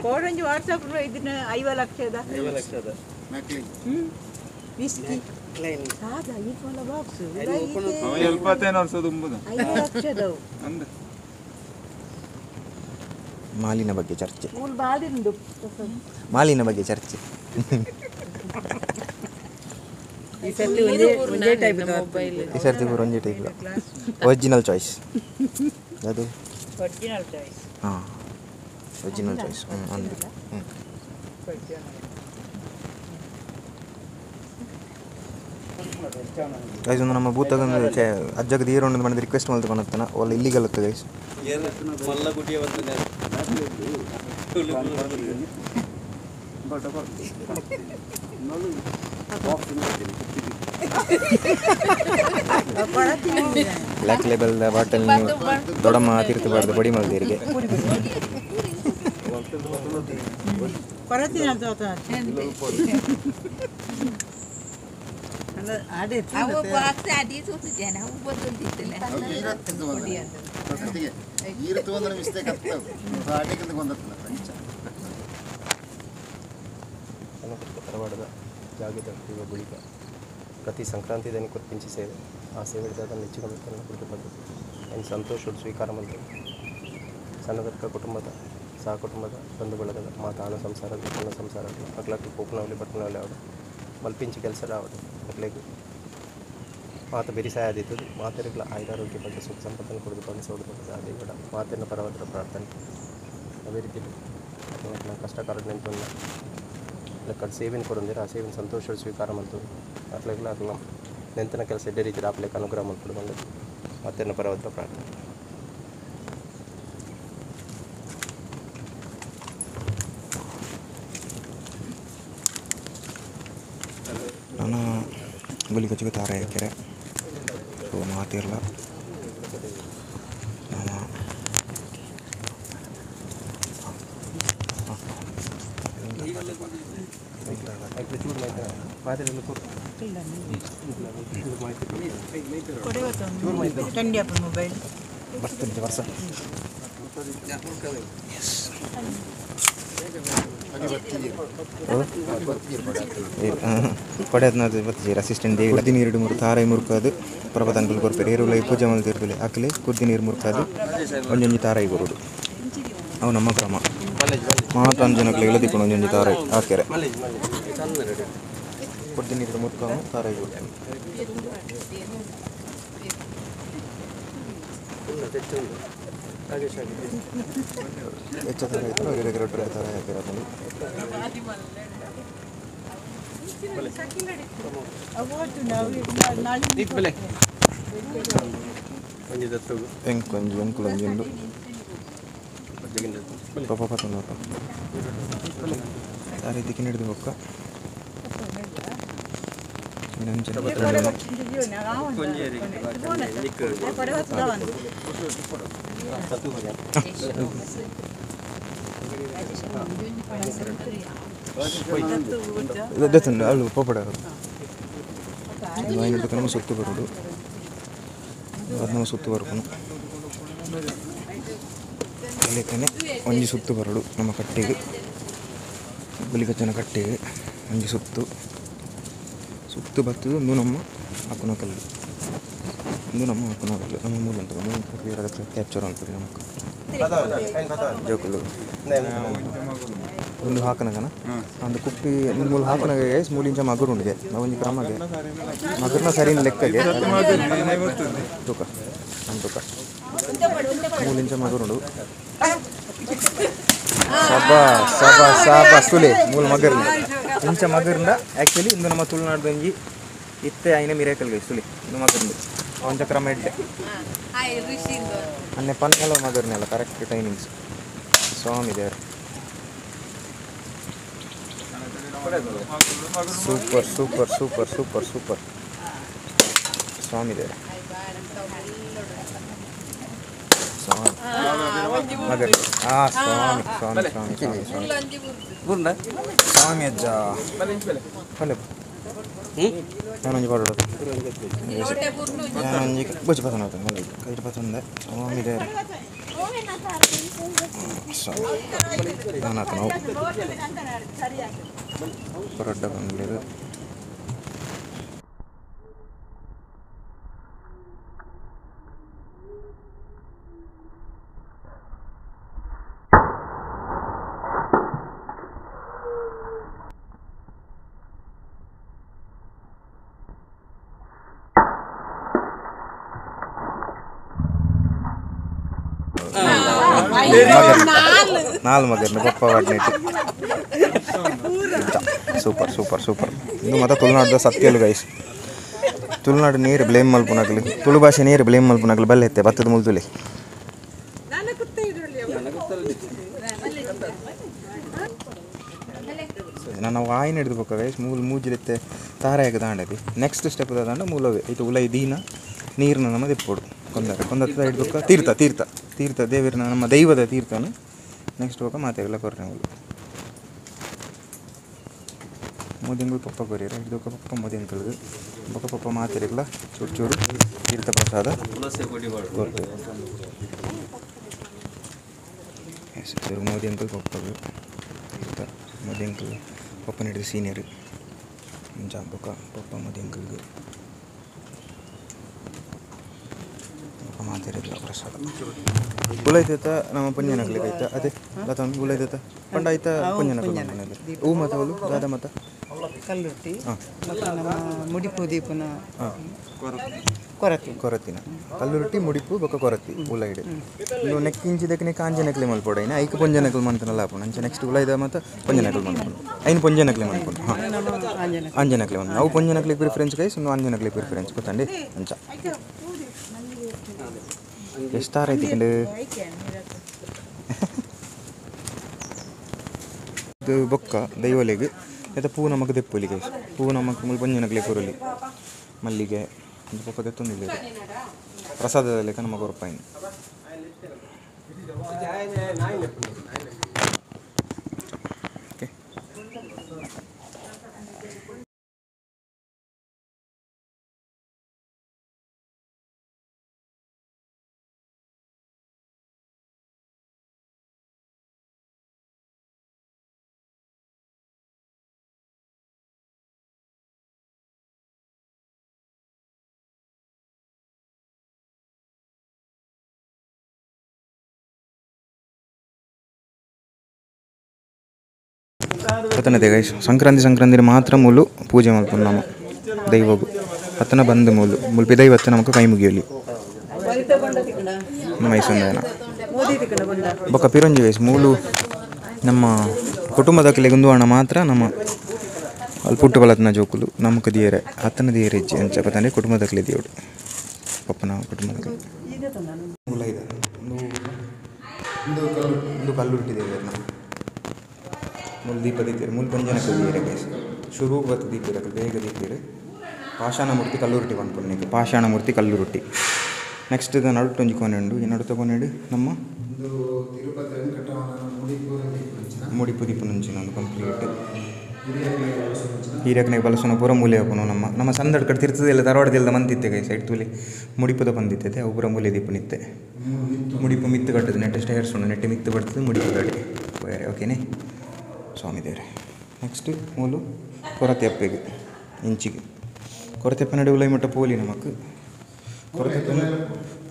ಕೋಡಂಜಿ ವಾಟ್ಸಪ್ ಇದನ್ನ 5 ಲಕ್ಷದ ವಿಸ್ಕಿ ಸಾದಾ ಈ ಫೋನ್ ಬಾಕ್ಸ್ 5 ಲಕ್ಷದವು ಮಾಲಿನ ಬಗ್ಗೆ ಚರ್ಚೆ ಮಾಲಿನ ಬಗ್ಗೆ ಚರ್ಚೆ ಈ ಸರ್ತಿ ಒಂದೇ ಟೈಪ್ ಮೊಬೈಲ್ ಈ ಸರ್ತಿ ಪೂರ ಒಂದೇ ಟೈಪ್ ಒರಿಜಿನಲ್ ಚಾಯ್ಸ್ ಅದು ಒರಿಜಿನಲ್ ಚಾಯ್ಸ್ ಹಾಂ ಒರಿಜಿನಲ್ ಚಾಯ್ಸ್ ಅಂದು ಗೈಸ್ ಒಂದು ನಮ್ಮ ಬೂತಾಗ ಅಜ್ಜಗ ದೀರೊಂದು ಮಾಡಿದ ರಿಕ್ವೆಸ್ಟ್ ಮಾಡ್ತಾ ಬಂತಾನ ಒಳ್ಳೆ ಇಲ್ಲಿಗಲ್ ಆಗ್ತದೆ ಗೈಸ್ ಬ್ಲ್ಯಾಕ್ ಲೇಬಲ್ ಬಾಟಲ್ ದೊಡ್ಡಮ್ಮ ತಿರುತಬಾರ್ದು ಬಡಿ ಮಲ್ದೇರಿಗೆ ತರವಾಡದ ಜಾಗದ ಬಳಿಕ ಪ್ರತಿ ಸಂಕ್ರಾಂತಿ ದಿನ ಕೊರ್ಪಿಂಚಿ ಸೇವೆ ಆ ಸೇವೆ ಹಿಡಿದಾಗ ನೆಚ್ಚಿನ ಮಿತ್ರನ ಕುರಿತು ಪದ್ಧತಿ ಏನು ಸಂತೋಷ ಸ್ವೀಕಾರ ಮಾಡಿದೆ ಸಣ್ಣದರ್ಕ ಕುಟುಂಬದ ಸಹ ಕುಟುಂಬದ ಬಂಧು ಬಳಗದ ಮಾತಾಣ ಸಂಸಾರದ ಸಣ್ಣ ಸಂಸಾರದ ಮಕ್ಕಳಕ್ಕೆ ಕೋಪನವಲ್ಲಿ ಬಟ್ಟನವಲ್ಲಿ ಅವಳು ಮಲ್ಪಿಂಚಿ ಕೆಲಸ ರಾವಡು ಮಕ್ಕಳಿಗೆ ಮಾತು ಬಿರಿಸಾಯ ಆದಿತ್ತು ಮಾತೆರೆಗಳ ಆಯುರಾರೋಗ್ಯ ಬಗ್ಗೆ ಸುಖ ಸಂಪತ್ತನ್ನು ಕುಡಿದು ಬಂದಿಸೋದು ಅದೇ ಕೂಡ ಮಾತಿನ ಪರವತರ ಪ್ರಾರ್ಥನೆ ಅದೇ ರೀತಿ ನನ್ನ ಕಷ್ಟಕಾಲ ನೆನಪನ್ನು ಲೆಕ್ಕ ಸೇವೆನ ಕೊಡಂದಿರ ಆ ಸೇವೆನ ಸಂತೋಷ ಸ್ವೀಕಾರ ಮಾಡ್ತದೆ ಅಟ್ಲಾಗಿಲ್ಲ ಅದನ್ನ ನೆಂತನ ಕೆಲಸ ಇದ್ದೇ ರೀತಿ ಆಪ್ಲಿಕ್ಕೆ ಅನುಗ್ರಹ ಮಾಡ್ಕೊಂಡು ಬಂದದ್ದು ಮಾತಿನ ಪರವತರ ಪ್ರಾರ್ಥನೆ ನಾನು ಗುಲಿ ಕಚ್ಚಿಗೆ ತಾರ ಹಾಕ್ಯಾರೆ ಸೊ ಮಾತಿರಲ್ಲ ಮೊಬೈಲ್ ಬರ್ತೀನಿ ವರ್ಷ ಕೊಡೆದ್ನದು ಬತ್ತೀರ ಅಸಿಸ್ಟೆಂಟ್ ದೇವಿ ಕುದ್ದಿ ನೀರು ಮುರುಕು ತಾರಾಯಿ ಮುರುಕದು ಪ್ರಭತನ್ಗಳು ಕೊಡ್ತಾರೆ ಏರುಲೈ ಪೂಜೆ ಮಲ್ತಿರ್ಬಲೆ ಹಾಕಲಿ ಕುದ್ದಿ ನೀರು ಮುರುಕದು ಒಂಜೊಂಜಿ ತಾರಾಯಿ ಬರೋದು ಅವು ನಮ್ಮ ಕ್ರಮ ಮಾತಾನು ಜನಕ್ಕೆ ಇಳದಿಕೊಂಡು ಒಂಜೊಂಜಿ ತಾರಾಯಿ ಹಾಕ್ಯಾರೆ ಕುದ್ದಿ ನೀರು ಮುರುಕ ತಾರಾಯಿ ಕೊಡ್ತಾರೆ ಹೆಚ್ಚು ಥರ ಇತ್ತು ಅವರಿಗೆ ರೊಟ್ಟಿ ಥರ ಹಾಕಿರೋದು ಎಂಕೊಂಜಿ ಎಂಕುಲೊಂಜಿಂದು ಪಾಪ ತಂದಪ್ಪ ಆ ರೀತಿ ಹಿಡಿದು ಹೋಕ್ಕ ಅಳು ಪೋಪಡ ಐನೂರು ನಮ್ಮ ಸುತ್ತು ಬರೋದು ಅದು ನಮ್ಮ ಸುತ್ತು ಬರ್ಕೊಂಡು ಅಲ್ಲಿಕನೆ ಒಂಜಿ ಸುತ್ತು ಬರೋಡು ನಮ್ಮ ಕಟ್ಟೆಗೆ ಗುಲಿಕಚ್ಚನ ಕಟ್ಟೆಗೆ ಒಂಜಿ ಸುತ್ತು ಬರ್ತದೆ ಒಂದು ನಮ್ಮ ಹಾಕೋಣ ಕಲ್ಲು ಒಂದು ನಮ್ಮ ಹಾಕೋಣ ಕಲ್ಲು ನಮ್ಮ ಮೂಲ ಅಂತ ಕ್ಯಾಪ್ಚರ್ ಅಂತದೆ ನಮಗೆ ಜೋಕುಲು ಒಂದು ಹಾಕನಗನ ಒಂದು ಕುಪ್ಪಿ ಮೂಲ ಹಾಕನಾಗ ಮೂಲಿಂಚ ಮಗರು ಉಂಡಿಗೆ ಒಂದು ಕ್ರಮಗೆ ಮಗರನ್ನ ಸರಿನ ಲೆಕ್ಕಗೆ ತೂಕ ನಮ್ಮ ತೂಕ ಮೂಲಿಂಚ ಮಗರುಂಡು ಸಬಾ ಸುಲೆ ಮೂಲ ಮಗರ್ನ ಇಂಚ ಮಗರ್ನ ಆ್ಯಕ್ಚುಲಿ ಇಂದು ನಮ್ಮ ತುಳುನಾಡ್ದಂಜಿ ಇತ್ತೆ ಆಯ್ನ ಮಿರೇಕಲ್ಗೆ ಸುಲಿ ಇಂದು ಮಗರ್ದು ಒಂಚ ಕ್ರಮ ಇಡ್ಡೆ ಅನ್ನೆ ಪನ್ನೆಲ್ಲ ಮಗರ್ನೆಲ್ಲ ಕರೆಕ್ಟ್ ಟೈಮಿಂಗ್ಸ್ ಸ್ವಾಮಿ ದೇವರು super super super super super ಸ್ವಾಮಿ ದೇವರು ಮಗರ್ ಸ್ವಾಮಿ ಸ್ವಾಮಿ ಸ್ವಾಮಿ ಸ್ವಾಮಿ ಸ್ವಾಮಿ ಸ್ವಾಮಿ ಅಜ್ಜ ಅಲ್ಲ ನಾನೊಂದು ಕೊಡೋದು ನಾನೊಂದು ಬುಚ್ಚ ಪಸಂದ ಮಲ್ಲಿ ಕೈ ಪಸಂದ ಸ್ವಾಮಿ ದೇವರು ಸ್ವಾಮಿ ನಾನು ಆತ ನಾವು ಪರೋಟ ಬಂದಿರು ನಾಲ್ ಮಗರ್ನ ಪಪ್ಪ ವಾಡ್ನೇಟ್ ಸೂಪರ್ ಸೂಪರ್ ಸೂಪರ್ ಇದು ಮತ್ತೆ ತುಳುನಾಡ್ದ ಸತ್ಯಲು ಗೈಸ್ ತುಳುನಾಡು ನೀರು ಬ್ಲೇಮ್ ಮಲ್ಪುನಾಗಲಿ ತುಳು ಭಾಷೆ ನೀರು ಬ್ಲೇಮ್ ಮಲ್ಪುನಾಗಲಿ ಬಲ್ಲೆ ಎತ್ತೆ ಭತ್ತದ ಮುಲ್ತುಲಿ ನಾನು ವಾಯಿನ ಹಿಡಿದು ಗೈಸ್ ಮೂಜಿಲೆತ್ತೆ ತಾರಾಯಕ್ಕೆ ದಾಂಡದಿ ನೆಕ್ಸ್ಟ್ ಸ್ಟೆಪ್ ದಾಂಡ ಮೂಲವೇ ಇದು ಉಲೈ ದೀನ ನೀರನ್ನ ನಮ್ಮ ತೆಪ್ಪೋಡು ಕೊಂದತ್ತ ಹಿಡ್ಬೇಕು ತೀರ್ಥ ತೀರ್ಥ ತೀರ್ಥ ದೇವರನ್ನ ನಮ್ಮ ದೈವದ ತೀರ್ಥನ ನೆಕ್ಸ್ಟ್ ಹೋಗ ಮಾತೆಲ್ಲ ಕೊರ್ರೆ ಮೂಲು ಮೋದಿಂಗಳು ಪಪ್ಪ ಕೊರಿಯರ ಹಿಡ್ದೋಕ ಪಪ್ಪ ಮೋದಿಂಕಲ್ಗೆ ಬೊಕ್ಕ ಪಪ್ಪ ಮಾತೆರೆಲ್ಲ ಚೂರು ಚೂರು ತೀರ್ಥ ಪ್ರಸಾದ ಕೊಡ್ತೇವೆ ಚೂರು ಮೋದಿ ಅಂಕಲ್ ಪಪ್ಪಗೆ ತೀರ್ಥ ಮೋದಿ ಅಂಕಲ್ ಪಪ್ಪನ ಹಿಡಿದು ಸೀನಿಯರ್ ಬೊಕ್ಕ ಪಪ್ಪ ಮೋದಿ ಅಂಕಲ್ಗೆ ಮಾತಿರಲಿಲ್ಲ ಪ್ರಸಾದ ಉಳೈತೈತ ನಮ್ಮ ಪುಣ್ಯನಗ್ಲಿಕ್ಕೆ ಆಯ್ತಾ ಅದೇ ಲತ ಉಳೈತೈತ ಪಂಡ ಆಯ್ತಾ ಪುಣ್ಯನಗ್ಲಿ ಮನೆಯಲ್ಲಿ ಹೂ ಮತ ಅವಳು ದಾದ ಮತ ಕಲ್ಲುಟ್ಟಿ ನಮ್ಮ ಮುಡಿಪು ದೀಪನ ಕೊರತಿ ಕೊರತಿನ ಕಲ್ಲುರುಟ್ಟಿ ಮುಡಿಪು ಬೊಕ್ಕ ಕೊರತಿ ಉಳ್ಳೈಡೆ ನೀವು ನೆಕ್ ಇಂಚಿದಕ್ಕೆ ಕಾಂಜನಕ್ಲಿ ಮಲ್ಪೋಡೈನ ಐಕ ಪೊಂಜನಕ್ಲಿ ಮಂತನಲ್ಲ ಹಾಪು ಅಂಚೆ ನೆಕ್ಸ್ಟ್ ಉಳೈದ ಮತ್ತು ಪೊಂಜನಕ್ಲಿ ಮಲ್ಕೊಂಡು ಐನು ಪೊಂಜನಕ್ಲಿ ಮಲ್ಕೊಂಡು ಹಾಂ ಅಂಜನಕ್ಲಿ ಒಂದು ನಾವು ಪೊಂಜನಕ್ಲಿ ಪ್ರಿಫರೆನ್ಸ್ ಗೈಸ್ ಇನ್ನು ಅಂಜನಕ್ಲಿ ಪ್ರಿಫರೆನ್ಸ್ ಗೊತ್ತಂడి ಅಂಚ ಎಷ್ಟು ತಾರ ಐತಿಕಂಡು ಇದು ಬೊಕ್ಕ ದೈವಲೆಗೆ ಅಥವಾ ಪೂ ನಮಗೆ ದೆಪ್ಪಲಿ ಗೈಸ್ ಪೂ ನಮಗೆ ಮುಲ್ ಪೊಂಜನಕ್ಲಿ ಕೊರಲಿ ಮಲ್ಲಿಗೆ ಒಂದು ಪಕ್ಕ ತೆತ್ತೊಂದಿಲ್ಲ ಪ್ರಸಾದದ ಲೆಕ್ಕ ನಮಗೆ ರೂಪಾಯಿ ಓಕೆ ಪತ್ತನತೆ ಗೈಸ್ ಸಂಕ್ರಾಂತಿ ಮಾತ್ರ ಮೂಲು ಪೂಜೆ ಮಾಡ್ಕೊಂಡು ನಾವು ದೈವಗು ಪತ್ತನ ಬಂದ ಮೂಲು ಪಿದೈವತ್ತು ನಮಗೆ ಕೈ ಮುಗಿಯಲಿ ಮೈಸೂರಿನ ಬೊಕ್ಕ ಪಿರಂಜಿ ಗೈಸ್ ಮೂಲು ನಮ್ಮ ಕುಟುಂಬದ ಕೆಲೆಗೊಂದು ಹಣ ಮಾತ್ರ ನಮ್ಮ ಅಲ್ಲಿ ಪುಟ್ಟು ಬಲತ್ನ ಜೋಕುಲು ನಮಗೆ ದಿಯರೆ ಹತ್ತನ ದಿಯರೆ ಹೆಜ್ಜೆ ಅಂಚ ಪತ್ತಂದ್ರೆ ಕುಟುಂಬದ ಕಲೆ ದೇವಡು ಪಪ್ಪನ ಕುಟುಂಬದ ಮೂಲ ಇದೆ ಒಂದು ಕಲ್ಲುಟ್ಟಿದ್ದೇವೆ ನಾವು ಮೂಲ ದೀಪ ದೀಪಿರು ಮೂಲ ಪಂಜನಕ್ಕೆ ದೀರೆ ಗೈಸ್ ಶುರು ಬತ್ತು ದೀಪಿರಕ್ಕೆ ಬೇಗ ದೀಪಿರು ಪಾಷಾಣ ಮೂರ್ತಿ ಕಲ್ಲುರುಟ್ಟಿ ಬಂದ್ಪುಣ್ಯಕ್ಕೆ ಪಾಷಾಣ ಮೂರ್ತಿ ಕಲ್ಲುರುಟ್ಟಿ ನೆಕ್ಸ್ಟ್ ಇದು ನಡುಟ್ಟು ಒಂಜಿ ಕೊನೆ ಉಂಡು ಈ ನಡುತ್ತ ಕೊನೆಡು ನಮ್ಮ ಮುಡಿಪು ದೀಪ ಮುಂಚಿನ ಒಂದು ಕಂಪ್ಲೀಟ್ ಹಿರಿಯಕ್ಕನಿಗೆ ಬಳಸೋಣ ಪೂರ ಮೂಲೆ ಹಾಕೋಣ ನಮ್ಮ ಸಂದಡ್ ಕಡೆ ತಿರ್ತದೆಲ್ಲ ಧಾರವಾಡದೆಲ್ಲ ಮಂತಿತ್ತೆ ಗೈ ಸೈಡ್ ತೂಲಿ ಮುಡಿಪುದ ಬಂದಿತ್ತೆ ಅವು ಪೂರ ಮೂಲೆ ದೀಪ ನಿತ್ತೆ ಮುಡಿಪು ಮಿತ್ತು ಕಟ್ಟದು ನೆಟ್ ಸ್ಟೇರ್ಸೋಣ ನೆಟ್ಟೆ ಮಿತ್ತು ಬರ್ತದೆ ಮುಡಿಪು ಗಾಡಿ ಬೇರೆ ಓಕೆನೇ ಸ್ವಾಮಿ ದೇವರೇ ನೆಕ್ಸ್ಟ್ ಮೂಲು ಕೊರತೆ ಅಪ್ಪೆಗೆ ಇಂಚಿಗೆ ಕೊರತೆ ಅಪ್ಪೆ ನಡುವೆ ಮಟ್ಟ ಪೋಲಿ ನಮಕ್ ಕೊರತೆ ಅಪ್ಪೆ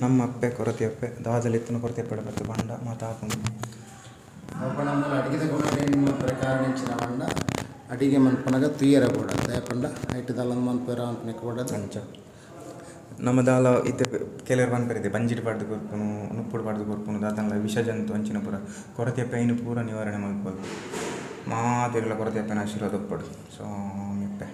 ನಮ್ಮ ಅಪ್ಪೆ ಕೊರತೆ ಅಪ್ಪೆ ದಾದಲ್ಲಿ ಎತ್ತನ ಕೊರತೆ ಅಪ್ಪೆ ಬರ್ತದೆ ಬಂಡ ಮಾತಾಕೊಂಡು ಅಡಿಗೆ ಪ್ರಕಾರ ಬಂಡ ಅಡಿಗೆ ಮನ್ಪನಾಗ ತುಯ್ಯರ ಕೂಡ ಯಾಕಂಡ ಐಟ್ ದಲ್ಲ ಮನ್ಪೇರ ಅಂತ ಕೊಡೋದು ಅಂಚ ನಮ್ಮ ದಾಲ ಇತ್ತೆ ಕೆಲವರು ಬಂದ್ಪರಿದೆ ಬಂಜಿಟ್ ಪಾಡ್ದು ಕೊರ್ಪುನು ನುಪ್ಪುಡು ಪಾಡ್ದು ಕೊರ್ಪುನು ದಾತನಲ್ಲ ವಿಷ ಜಂತು ಅಂಚಿನ ಪೂರ ಕೊರತೆ ಅಪ್ಪೆ ಐನು ಪೂರ ನಿವಾರಣೆ ಮಾಡ್ಬೋದು ಮಾತಿರಲ್ಲ ಕೊರತೆ ಅಪ್ಪನ ಆಶೀರ್ವಾದ ಒಪ್ಪಡು ಸೊ ಅಪ್ಪೆ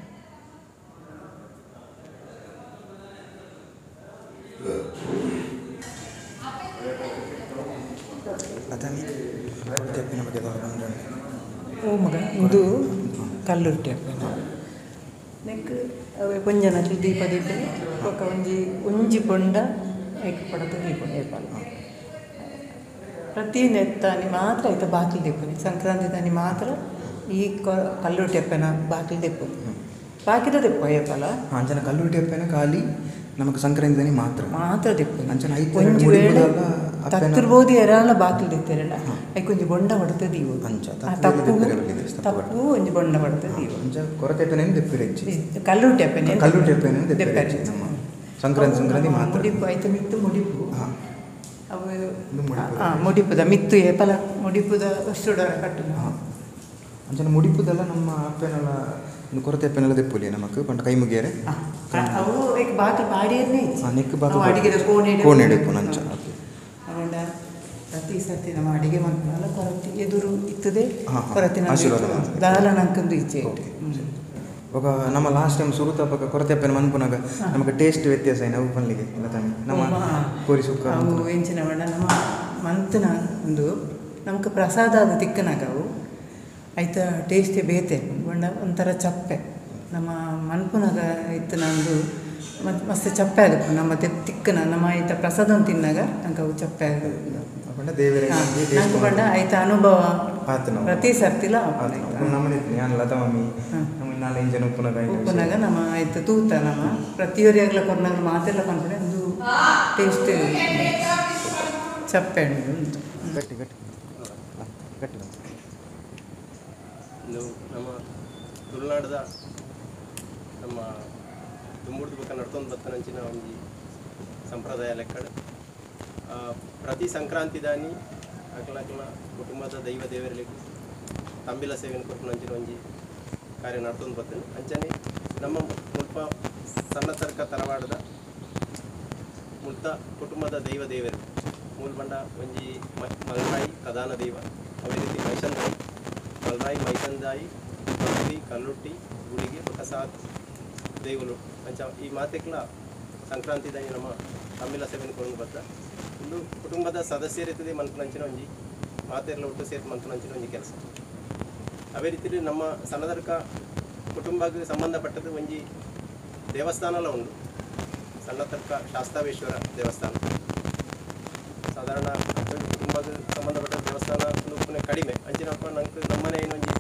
ಕೊರತೆ ಅಪ್ಪಿನ ಬಗ್ಗೆ ಓ ಮಗ ಇದು ಕಲ್ಲುಟ್ಟಿ ಅಪ್ಪನ ನೆಕ್ ಅವೇ ಪೊಂಜನಕ್ಲಿ ದೀಪ ದೀಪನೆ ಒಕ್ಕ ಒಂಜಿ ಪೊಂಡ ಐಕ ಪಡದ ದೀಪ ಏರ್ಪಾಡು ಪ್ರತಿ ನೆತ್ತಾನಿ ಮಾತ್ರ ಐತ ಬಾಗಿಲು ದೀಪನಿ ಸಂಕ್ರಾಂತಿ ತಾನಿ ಮಾತ್ರ ಈ ಕಲ್ಲುಟ್ಟಿ ಅಪ್ಪನ ಬಾಗಿಲು ದೀಪ ಬಾಕಿದ ದೀಪ ಏರ್ಪಲ್ಲ ಅಂಚನ ಕಲ್ಲುಟ್ಟಿ ಅಪ್ಪನ ಖಾಲಿ ನಮಗೆ ಸಂಕ್ರಾಂತಿ ತಾನಿ ಮಾತ್ರ ದೀಪ ಅಂಚನ ಒಂಜಿ ವೇಳೆ ತತ್ತಿರ್ಬೋದು ಎರಾಲ ಬಾಗಿಲು ದಿತ್ತೇರಲ್ಲ ಐಕೊಂಜಿ ಬೊಂಡ ಹೊಡೆದ ದೀವು ಅಂಚ ತಪ್ಪು ಒಂಜಿ ಬೊಂಡ ಹೊಡೆದ ದೀವು ಅಂಚ ಕೊರತೆ ಅಪ್ಪನೇನು ದೆಪ್ಪಿರೆಚ್ಚಿ ಕಲ್ಲುಟ್ಟಿ ಅಪ್ಪನೇ ದೆಪ್ಪಿರೆಚ್ಚಿ ನಮ್ಮ ಸಂಕ್ರಾಂತಿ ಮಾತ್ರ ಮುಡಿಪು ಆಯ್ತು ಮಿತ್ತು ಮುಡಿಪು ಹಾಂ ಅವು ಮುಡಿಪುದ ಮಿತ್ತು ಏಪಲ ಮುಡಿಪುದ ಅಷ್ಟುಡರ ಕಟ್ಟು ಅಂಚನ ಮುಡಿಪುದೆಲ್ಲ ನಮ್ಮ ಅಪ್ಪನೆಲ್ಲ ಒಂದು ಕೊರತೆ ಅಪ್ಪನೆಲ್ಲ ದೆಪ್ಪುಲಿ ನಮಕ್ ಪಂಡ ಕೈ ಮುಗಿಯರೆ ಅವು ಬಾಗಿಲು ಬಾಡಿಯನ್ನೇ ನೆಕ್ ಬಾಗಿಲು ಅಡಿಗೆದ ಕೋಣೆ ಡೆಪ್ಪು ನಂಚ ಅವಂಡ ಪ್ರತಿ ಸರ್ತಿ ನಮ್ಮ ಅಡಿಗೆ ಮಾಡ್ಕೊಳ್ಳಲ್ಲ ಕೊರತೆ ಎದುರು ಇತ್ತದೆ ಕೊರತಿನ ಆಶೀರ್ವಾದ ದಾಲನಂಕಂದು ಈಚೆ ఒక ನಮ್ಮ ಲಾಸ್ಟ್ ಟೈಮ್ ಸುರುತಪ್ಪಗ ಕೊರತೆಪ್ಪನ ಮನ್ಪುನಾಗ ನಮಗೆ ಟೇಸ್ಟ್ ವ್ಯತ್ಯಾಸ ಏನು ಅವು ಪನ್ಲಿಗೆ ಇಲ್ಲ ತಾನೆ ನಮ್ಮ ಕೋರಿ ಸುಕ್ಕ ಅವು ಎಂಚಿನ ಬಣ್ಣ ನಮ್ಮ ಮಂತನ ಒಂದು ನಮ್ಗೆ ಪ್ರಸಾದ ಅದು ತಿಕ್ಕನಾಗ ಅವು ಆಯ್ತ ಟೇಸ್ಟೇ ಬೇತೆ ಬಣ್ಣ ಒಂಥರ ಚಪ್ಪೆ ನಮ್ಮ ಮನ್ಪುನಾಗ ಆಯ್ತು ನಂದು ಮಸ್ತ್ ಚಪ್ಪೆ ಆಗಬೇಕು ನಮ್ಮ ತಿಕ್ಕನ ನಮ್ಮ ಆಯ್ತ ಪ್ರಸಾದ ತಿನ್ನಾಗ ನಂಗೆ ಅವು ಚಪ್ಪೆ ಆಗಬೇಕು ನಂಗೆ ಬಣ್ಣ ಆಯ್ತ ಅನುಭವ ಪ್ರತಿ ಸರ್ತಿಲ್ಲ ಉಪ್ಪುನಾಗ ನಮ್ಮ ಆಯ್ತು ತೂತ ನಮ್ಮ ಪ್ರತಿಯೊರಿಯಾಗಲ ಕೊರ್ನಾಗ ಮಾತೆಲ್ಲ ಕಂಡ್ರೆ ಒಂದು ಟೇಸ್ಟ್ ಚಪ್ಪೆ ಉಂಟು ಗಟ್ಟಿ ಗಟ್ಟಿ ಗಟ್ಟಿ ನಮ್ಮ ತುಳುನಾಡದ ನಮ್ಮ ದುಂಬುಡ್ದು ಬಕ್ಕ ನಡ್ಕೊಂಡು ಬತ್ತನಂಚಿನ ಒಂದು ಸಂಪ್ರದಾಯ ಲೆಕ್ಕಡ ಪ್ರತಿ ಸಂಕ್ರಾಂತಿ ದಾನಿ ಅಕ್ಲಕ್ಲ ಕುಟುಂಬದ ದೈವ ದೇವರಿಗೆ ತಂಬಿಲ ಸೇವೆಯನ್ನು ಕೊಟ್ಟು ಒಂಜಿ ಕಾರ್ಯ ನಡ್ಕೊಂಡು ಬರ್ತೇನೆ ಅಂಚನೆ ನಮ್ಮ ಮುಲ್ಪ ಸಣ್ಣ ತರ್ಕ ತರವಾಡದ ಮುಲ್ತ ಕುಟುಂಬದ ದೈವ ದೇವರು ಮೂಲ್ಬಂಡ ಒಂಜಿ ಮಲ್ರಾಯಿ ಪ್ರಧಾನ ದೈವ ಅದೇ ರೀತಿ ಮೈಸಂದಾಯಿ ಮಲ್ರಾಯಿ ಮೈಸಂದಾಯಿ ಕೊರತಿ ಕಲ್ಲುಟ್ಟಿ ಗುಡಿಗೆ ಪ್ರಸಾದ್ ದೇವುಲು ಅಂಚ ಈ ಮಾತೆಕ್ಲ ಸಂಕ್ರಾಂತಿ ದಾಯಿ ನಮ್ಮ ತಂಬಿಲ ಸೇವೆಯನ್ನು ಕೊಂಡು ಬರ್ತ ಒಂದು ಕುಟುಂಬದ ಸದಸ್ಯರಿರ್ತದೆ ಮನ್ಪುನಂಚಿನ ಒಂಜಿ ಮಾತೆಲ್ಲ ಒಟ್ಟು ಸೇರಿ ಮನ್ಪುನಂಚಿನ ಒಂಜಿ ಕೆಲಸ ಅದೇ ರೀತಿ ನಮ್ಮ ಸಣ್ಣದರ್ಕ ಕುಟುಂಬಕ್ಕೆ ಸಂಬಂಧಪಟ್ಟದ್ದು ಒಂಜಿ ದೇವಸ್ಥಾನಲ್ಲ ಉಂಟು ಸಣ್ಣ ತರ್ಕ ಶಾಸ್ತಾವೇಶ್ವರ ದೇವಸ್ಥಾನ ಸಾಧಾರಣ ಕುಟುಂಬಕ್ಕೆ ಸಂಬಂಧಪಟ್ಟ ದೇವಸ್ಥಾನ ಕಡಿಮೆ ಅಂಚಿನಪ್ಪ ನಂಗೆ ನಮ್ಮನೆ ಏನೊಂಜಿ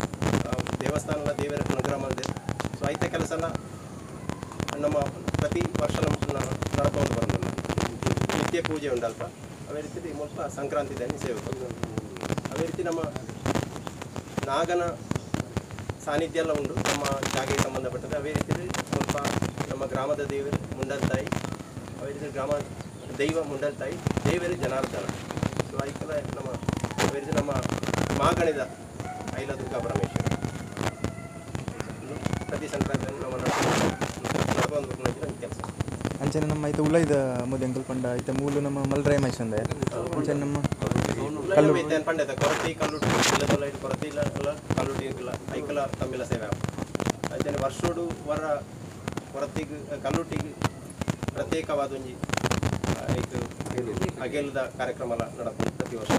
ದೇವಸ್ಥಾನದ ದೇವರ ಅನುಗ್ರಹ ಮಾಡಿದೆ ಸೊ ಐತೆ ಕೆಲಸನ ನಮ್ಮ ಪ್ರತಿ ವರ್ಷ ನಮ್ಮ ನಡ್ಕೊಂಡು ಬರೋದು ನಿತ್ಯ ಪೂಜೆ ಉಂಟಲ್ಪ ಅದೇ ರೀತಿ ಸ್ವಲ್ಪ ಸಂಕ್ರಾಂತಿ ದಾನಿ ಸೇವೆ ಅದೇ ರೀತಿ ನಮ್ಮ ನಾಗನ ಸಾನ್ನಿಧ್ಯ ಎಲ್ಲ ಉಂಟು ನಮ್ಮ ಜಾಗೆಗೆ ಸಂಬಂಧಪಟ್ಟದ್ದು ಅದೇ ರೀತಿ ಸ್ವಲ್ಪ ನಮ್ಮ ಗ್ರಾಮದ ದೇವರು ಮುಂಡಲ್ತಾಯಿ ಅದೇ ರೀತಿ ಗ್ರಾಮ ದೈವ ಮುಂಡಲ್ತಾಯಿ ದೇವರು ಜನಾರ್ದನ ಸೊ ಐಕಲ ನಮ್ಮ ಅದೇ ರೀತಿ ನಮ್ಮ ಮಾಗಣಿದ ಐಲ ದುರ್ಗಾ ಪರಮೇಶ್ವರ ಪ್ರತಿ ಸಂಕ್ರಾಂತಿ ನಮ್ಮ ನಡ್ಕೊಂಡು ಕೆಲಸ ಅಂಚನೆ ನಮ್ಮ ಐತೆ ಉಳ್ಳೈದ ಮುದ್ದೆ ಅಂಕಲ್ಪಂಡ ಐತೆ ಮೂಲು ನಮ್ಮ ಮಲ್ರಾಯ ಮೈಸಂದ ಅಂಚನೆ ನಮ್ಮ ಪಂಡ ಕೊರತಿ ಕಲ್ಲುಟ್ಟಿ ಇಲ್ಲದಲ್ಲ ಇದು ಕೊರತಿ ಇಲ್ಲ ಕಲ್ಲುಟ್ಟಿ ಇಲ್ಲ ಐಕಲ ತಮ್ಮಿಲ ಸೇವೆ ಅಂಚನೆ ವರ್ಷೋಡು ವರ ಕೊರತಿಗೆ ಕಲ್ಲುಟ್ಟಿಗೆ ಪ್ರತ್ಯೇಕವಾದ ಒಂಜಿ ಇದು ಅಗೆಲದ ಕಾರ್ಯಕ್ರಮ ನಡೀತದೆ ಪ್ರತಿ ವರ್ಷ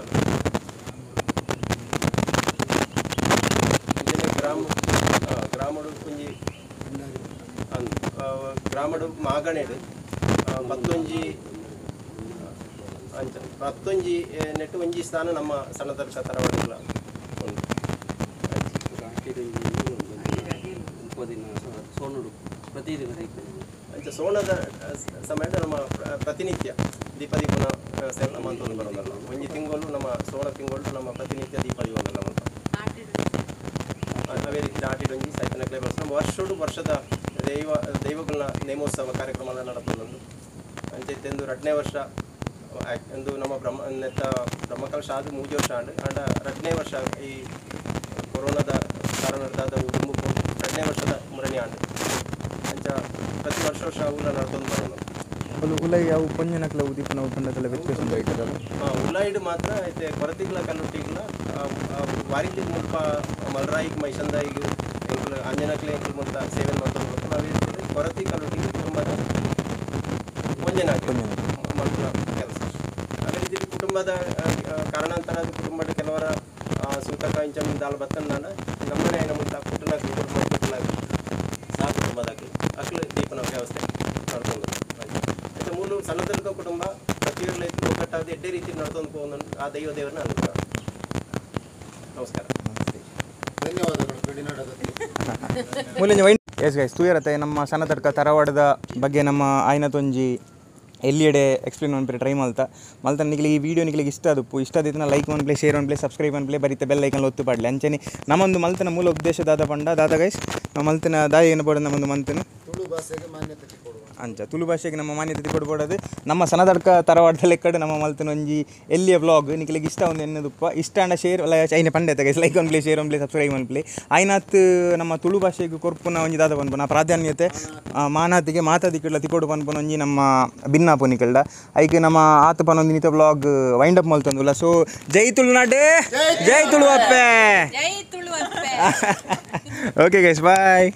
ಗ್ರಾಮಡು ಒಂಜಿ ಗ್ರಾಮಡು ಮಾಗಣೆಡು ಮತ್ತೊಂಜಿ ಅಂಚ ಮತ್ತೊಂಜಿ ನೆಟ್ಟು ಒಂಜಿ ಸ್ಥಾನ ನಮ್ಮ ಸಣ್ಣದರ್ಕ ತರವಾಡಿಲ್ಲ ಉಂಟು ಸೋನುಡು ಪ್ರತಿದಿನ ಅಂಚ ಸೋಣದ ಸಮಯದ ನಮ್ಮ ಪ್ರತಿನಿತ್ಯ ದೀಪದೀಪನ ವ್ಯವಸ್ಥೆ ನಮ್ಮ ಅಂತ ಬರೋದಲ್ಲ ಒಂಜಿ ತಿಂಗಳು ನಮ್ಮ ಸೋಣ ತಿಂಗಳು ನಮ್ಮ ಪ್ರತಿನಿತ್ಯ ದೀಪದೀಪನ ನಮ್ಮ ಅದೇ ರೀತಿ ಆಟಿಡೊಂಜಿ ಸೈತನಕ್ಲೆ ಬಸ್ ನಮ್ಮ ವರ್ಷದ ದೈವಗಳ ನೇಮೋತ್ಸವ ಕಾರ್ಯಕ್ರಮ ನಡಪೊಂದು ಅಂಚೆಂದು 2ನೇ ವರ್ಷ ಎಂದು ನಮ್ಮ ಬ್ರಹ್ಮಕಲಶ ಆದ 3 ವರ್ಷ ಆಂಡ್ 2ನೇ ವರ್ಷ ಈ ಕೊರೋನಾದ ಕಾರಣದ ಉಡುಂಬು 2ನೇ ವರ್ಷದ 3ನೇ ಆಂಡ್ ಅಂಚ ಪ್ರತಿ ವರ್ಷ ಅವುಲ ನಡ್ಕೊಂಡು ಬರೋದು ಉಲೈ ಅವು ಪಂಜನಕ್ಲ ಉದೀಪನ ಉಪಂಡದಲ್ಲ ವ್ಯತ್ಯಾಸ ಉಂಟಾಯ್ತದಲ್ಲ ಉಲಾಯಿಡ್ ಮಾತ್ರ ಐತೆ ಕೊರತಿಗಳ ಕಲ್ಲುಟ್ಟಿಗಳ ವಾರಿಗೆ ಮುಲ್ಪ ಮಲ್ರಾಯಿಗೆ ಮೈಸಂದಾಯಿಗೆ ಎಂಕಲ್ ಅಂಜನಕ್ಲೆ ಎಂಕಲ್ ಮುಲ್ಪ ಸೇವೆ ಮಾಡ್ಕೊಂಡು ನಾವೇ ಕೊರತಿ ಕಲ್ಲುಟ್ಟಿಗೆ ಕುಟುಂಬದ ಮಲ್ಪುನ ಕೆಲಸ ಅದೇ ರೀತಿ ಕುಟುಂಬದ ಕಾರಣಾಂತರ ಕುಟುಂಬದ ಕೆಲವರ ಸೂತಕ ಇಂಚಮಿಂದ ಅಲ್ಲಿ ಬತ್ತನ ನಮ್ಮನೆ ನಮ್ಮ ಕುಟುಂಬ ಸಹ ಕುಟುಂಬದಾಗಲಿ ಅಕ್ಲು ದೀಪನ ವ್ಯವಸ್ಥೆ ನಡ್ಕೊಂಡು ಮತ್ತೆ ಮೂಲು ಸಣ್ಣದರ್ಗ ಕುಟುಂಬ ಪ್ರತಿಯೊಂದು ಒಕ್ಕಟ್ಟಾದ ಎಡ್ಡೆ ರೀತಿ ನಡ್ಕೊಂಡು ಹೋಗೋದು ಆ ದೇವರನ್ನ ಅನುಗ್ರಹ ನಮಸ್ಕಾರ ಧನ್ಯವಾದಗಳು ಗಡಿನಾಡದ ಮೂಲಂಜ ವೈನ್ ಎಸ್ ಗೈಸ್ ತೂಯರತ್ತೆ ನಮ್ಮ ಸಣ್ಣದರ್ಕ ತರವಾಡದ ಬಗ್ಗೆ ನಮ್ಮ ಆಯ್ನತೊಂಜಿ ಎಲ್ಲಿಯಡೆ ಎಕ್ಸ್ಪ್ಲೇನ್ ಮಾಡ್ಬಿಟ್ಟು ಟ್ರೈ ಮಲ್ತ ನಿಮಗೆ ಈ ವಿಡಿಯೋ ನಿಮಗೆ ಇಷ್ಟ ಆದಿತ್ತು ಲೈಕ್ ಒನ್ ಪ್ಲೇ ಶೇರ್ ಒನ್ ಪ್ಲೇ ಸಬ್ಸ್ಕ್ರೈಬ್ ಒನ್ ಪ್ಲೇ ಬರೀತೆ ಬೆಲ್ ಐಕನ್ ಒತ್ತು ಪಾಡಲಿ ಅಂಚನೆ ನಮ್ಮೊಂದು ಮಲ್ತನ ಮೂಲ ಉದ್ದೇಶ ದಾದ ಪಂಡ ದಾದ ಗೈಸ್ ಮಲ್ತಿನ ದಾಯಿ ಏನು ಪಡ ನಮ್ಮೊಂದು ಮಂತನು ತುಳು ಭಾಷೆಗೆ ಮಾನ್ಯತೆ ಕೊಡುವ ಅಂಚ ತುಳು ಭಾಷೆಗೆ ನಮ್ಮ ಮಾನ್ಯತೆ ಕೊಡ್ಬೋಡದು ನಮ್ಮ ಸನದಡ್ಕ ತರವಾಡದ ಲೆಕ್ಕಡು ನಮ್ಮ ಮಲ್ತನ ಒಂಜಿ ಎಲ್ಲಿಯ ವ್ಲಾಗ್ ನಿಕ್ಲಿಗೆ ಇಷ್ಟ ಒಂದು ಎನ್ನದುಪ್ಪ ಇಷ್ಟ ಅಂಡ ಶೇರ್ ಐನೆ ಪಂಡೆ ತಗ ಲೈಕ್ ಒನ್ ಪ್ಲೇ ಶೇರ್ ಒನ್ ಪ್ಲೇ ಸಬ್ಸ್ಕ್ರೈಬ್ ಒನ್ ಪ್ಲೇ ಐನಾತ್ ನಮ್ಮ ತುಳು ಭಾಷೆಗೆ ಕೊರ್ಪುನ ಒಂಜಿ ದಾದ ಪನ್ಪುನ ಪ್ರಾಧಾನ್ಯತೆ ಮಾನಾತಿಗೆ ಮಾತಾದಿಕ್ಕೆಲ್ಲ ತಿಕ್ಕೋಡು ಪನ್ಪುನ ಒಂಜಿ ನಮ್ಮ ಭಿನ್ನಾಪು ನಿಕಲ್ಡ ಐಕೆ ನಮ್ಮ ಆತ ಪನೊಂದು ನಿತ ವ್ಲಾಗ್ ವೈಂಡ್ ಅಪ್ ಮಲ್ತಂದುಲ್ಲ ಸೊ ಜೈ ತುಳುನಾಡು ಜೈ ತುಳು ಅಪ್ಪೆ ಜೈ ತುಳು ಅಪ್ಪೆ ಓಕೆ ಗೈಸ್ ಬಾಯ್.